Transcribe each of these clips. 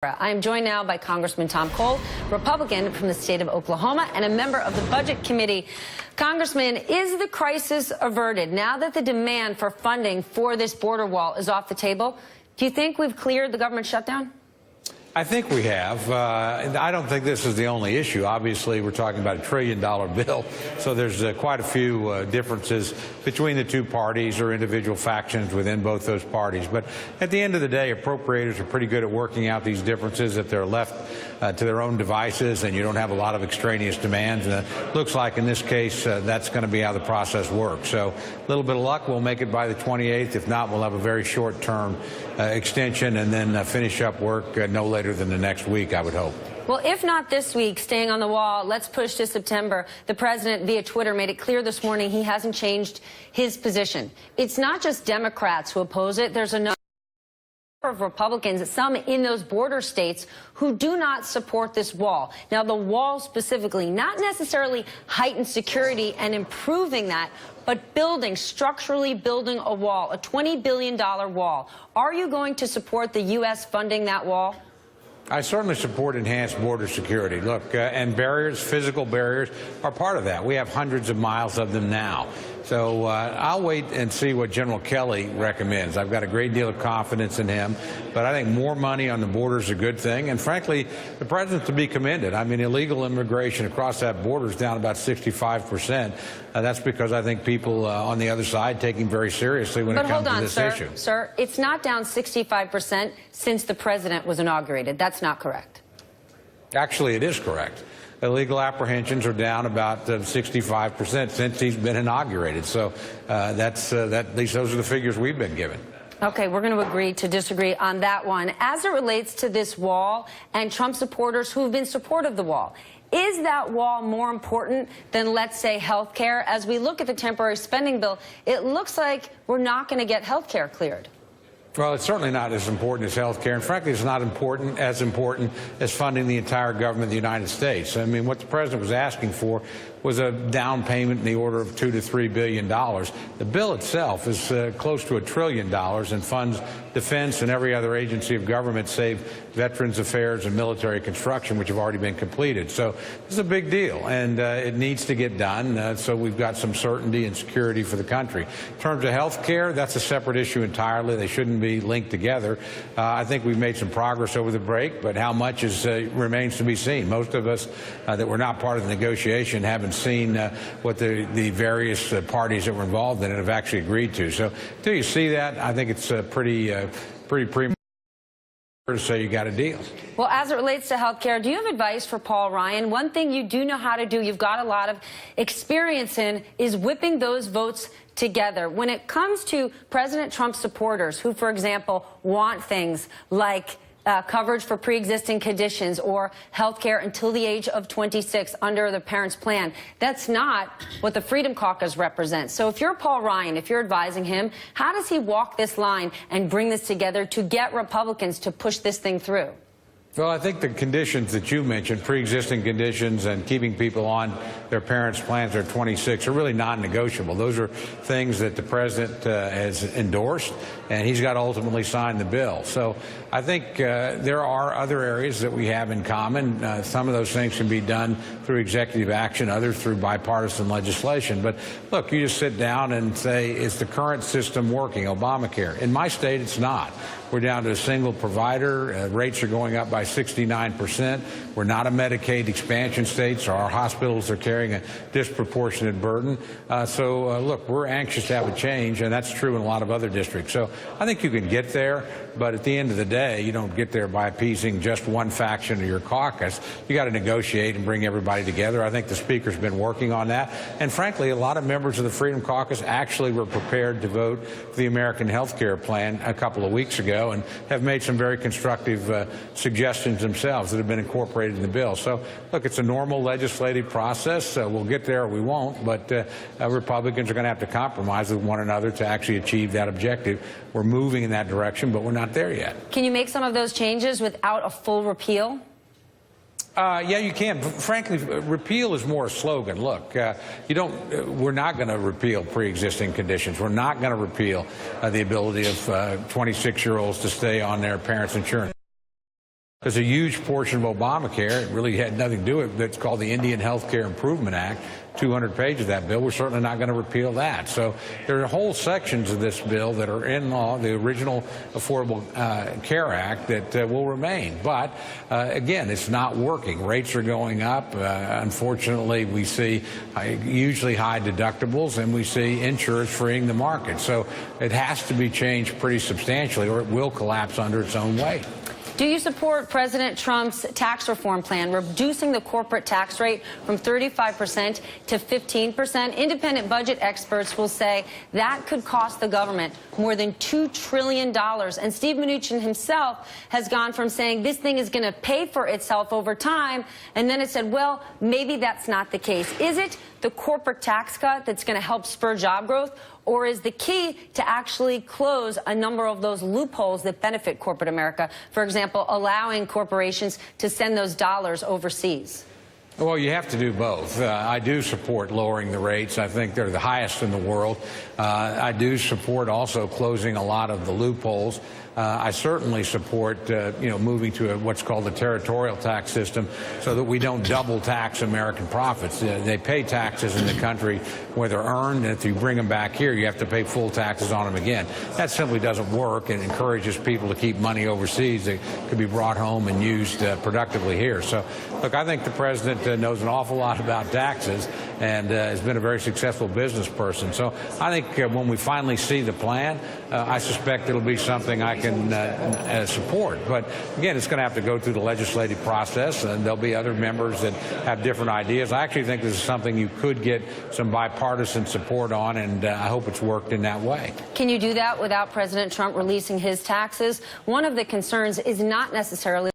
I am joined now by Congressman Tom Cole, Republican from the state of Oklahoma and a member of the Budget Committee. Congressman, is the crisis averted now that the demand for funding for this border wall is off the table? Do you think we've cleared the government shutdown? I think we have. I don't think this is the only issue. Obviously, we're talking about $1 trillion bill, so there's quite a few differences between the two parties or individual factions within both those parties. But at the end of the day, appropriators are pretty good at working out these differences if they're left to their own devices and you don't have a lot of extraneous demands. And it looks like in this case, that's going to be how the process works. So a little bit of luck, we'll make it by the 28th. If not, we'll have a very short-term extension and then finish up work no later than the next week, I would hope. Well, if not this week, staying on the wall, let's push to September. The president, via Twitter, made it clear this morning he hasn't changed his position. It's not just Democrats who oppose it. There's a number of Republicans, some in those border states, who do not support this wall. Now, the wall specifically, not necessarily heightened security and improving that, but structurally building a wall, a $20 billion wall. Are you going to support the U.S. funding that wall? I certainly support enhanced border security. Look, and barriers, physical barriers, are part of that. We have hundreds of miles of them now. So I'll wait and see what General Kelly recommends. I've got a great deal of confidence in him, but I think more money on the border is a good thing. And frankly, the president to be commended. I mean, illegal immigration across that border is down about 65%. That's because I think people on the other side take him very seriously when it comes to this issue. Sir, it's not down 65% since the president was inaugurated. That's not correct. Actually, it is correct. Illegal apprehensions are down about 65% since he's been inaugurated. So at least those are the figures we've been given. Okay, we're going to agree to disagree on that one. As it relates to this wall and Trump supporters who've been supportive of the wall, is that wall more important than, let's say, health care? As we look at the temporary spending bill, it looks like we're not going to get health care cleared. Well, it's certainly not as important as health care, and frankly, it's not as important as funding the entire government of the United States. I mean, what the president was asking for was a down payment in the order of $2 to $3 billion. The bill itself is close to $1 trillion and funds defense and every other agency of government save Veterans Affairs and military construction, which have already been completed. So this is a big deal, and it needs to get done so we've got some certainty and security for the country. In terms of health care, that's a separate issue entirely. They shouldn't be linked together. I think we've made some progress over the break, but how much remains to be seen. Most of us that were not part of the negotiation haven't seen what the various parties that were involved in it have actually agreed to. So until you see that, I think it's pretty premature to say you got a deal. Well, as it relates to health care, do you have advice for Paul Ryan? One thing you do know how to do, you've got a lot of experience in, is whipping those votes together. When it comes to President Trump supporters who, for example, want things like coverage for pre-existing conditions or health care until the age of 26 under the parents' plan, that's not what the Freedom Caucus represents. So if you're Paul Ryan, if you're advising him, how does he walk this line and bring this together to get Republicans to push this thing through? Well, I think the conditions that you mentioned, pre-existing conditions and keeping people on their parents' plans at 26, are really non-negotiable. Those are things that the president has endorsed, and he's got to ultimately sign the bill. So I think there are other areas that we have in common. Some of those things can be done through executive action, others through bipartisan legislation. But look, you just sit down and say, is the current system working, Obamacare? In my state, it's not. We're down to a single provider. Rates are going up by 69%. We're not a Medicaid expansion state, so our hospitals are carrying a disproportionate burden. Look, we're anxious to have a change, and that's true in a lot of other districts. So I think you can get there, but at the end of the day, you don't get there by appeasing just one faction of your caucus. You got to negotiate and bring everybody together. I think the Speaker's been working on that. And frankly, a lot of members of the Freedom Caucus actually were prepared to vote for the American health care plan a couple of weeks ago and have made some very constructive suggestions themselves that have been incorporated in the bill. So, look, it's a normal legislative process. We'll get there or we won't, but Republicans are going to have to compromise with one another to actually achieve that objective. We're moving in that direction, but we're not there yet. Can you make some of those changes without a full repeal? Yeah, you can. Frankly, repeal is more a slogan. Look, we're not going to repeal pre-existing conditions. We're not going to repeal the ability of 26-year-olds to stay on their parents' insurance. There's a huge portion of Obamacare, it really had nothing to do with it, that's called the Indian Health Care Improvement Act. 200 pages of that bill. We're certainly not going to repeal that. So there are whole sections of this bill that are in law, the original Affordable Care Act, that will remain. But again, it's not working. Rates are going up. Unfortunately, we see usually high deductibles, and we see insurers freeing the market. So it has to be changed pretty substantially, or it will collapse under its own weight. Do you support President Trump's tax reform plan, reducing the corporate tax rate from 35% to 15%? Independent budget experts will say that could cost the government more than $2 trillion. And Steve Mnuchin himself has gone from saying this thing is going to pay for itself over time, and then it said, well, maybe that's not the case. Is it the corporate tax cut that's going to help spur job growth? Or is the key to actually close a number of those loopholes that benefit corporate America? For example, allowing corporations to send those dollars overseas. Well, you have to do both. I do support lowering the rates. I think they're the highest in the world. I do support also closing a lot of the loopholes. I certainly support, moving to what's called a territorial tax system so that we don't double tax American profits. They pay taxes in the country where they're earned, and if you bring them back here, you have to pay full taxes on them again. That simply doesn't work and encourages people to keep money overseas that could be brought home and used productively here. So, look, I think the president knows an awful lot about taxes and has been a very successful business person. So I think when we finally see the plan, I suspect it'll be something I can support. But again, it's going to have to go through the legislative process, and there'll be other members that have different ideas. I actually think this is something you could get some bipartisan support on, and I hope it's worked in that way. Can you do that without President Trump releasing his taxes? One of the concerns is not necessarily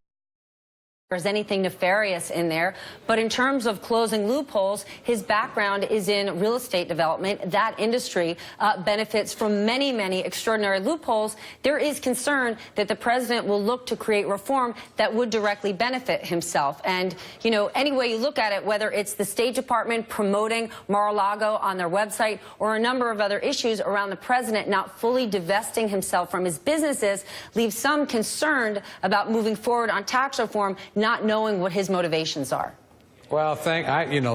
there's anything nefarious in there, but in terms of closing loopholes, his background is in real estate development. That industry benefits from many, many extraordinary loopholes. There is concern that the president will look to create reform that would directly benefit himself. And, any way you look at it, whether it's the State Department promoting Mar-a-Lago on their website or a number of other issues around the president not fully divesting himself from his businesses, leaves some concerned about moving forward on tax reform, not knowing what his motivations are. Well,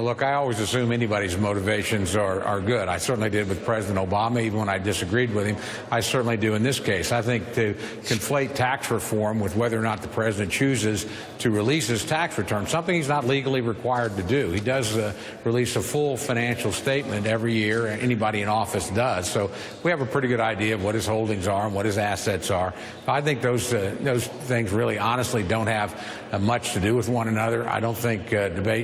look, I always assume anybody's motivations are good. I certainly did with President Obama, even when I disagreed with him. I certainly do in this case. I think to conflate tax reform with whether or not the president chooses to release his tax return, something he's not legally required to do. He does release a full financial statement every year. Anybody in office does. So we have a pretty good idea of what his holdings are and what his assets are. I think those things really honestly don't have much to do with one another. I don't think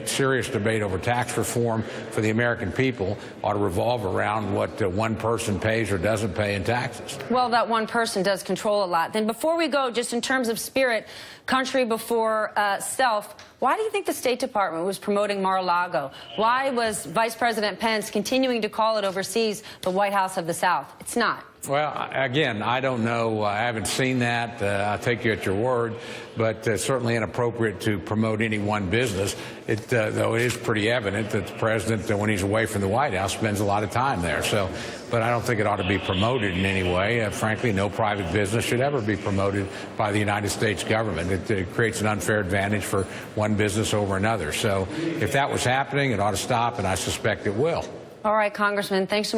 serious debate over tax reform for the American people ought to revolve around what one person pays or doesn't pay in taxes. Well, that one person does control a lot. Then before we go, just in terms of spirit, country before self, why do you think the State Department was promoting Mar-a-Lago? Why was Vice President Pence continuing to call it overseas the White House of the South? It's not. Well, again, I don't know. I haven't seen that. I'll take you at your word. But certainly inappropriate to promote any one business. Though it is pretty evident that the president, when he's away from the White House, spends a lot of time there. But I don't think it ought to be promoted in any way. Frankly, no private business should ever be promoted by the United States government. It creates an unfair advantage for one business over another. So if that was happening, it ought to stop, and I suspect it will. All right, Congressman, thanks so much.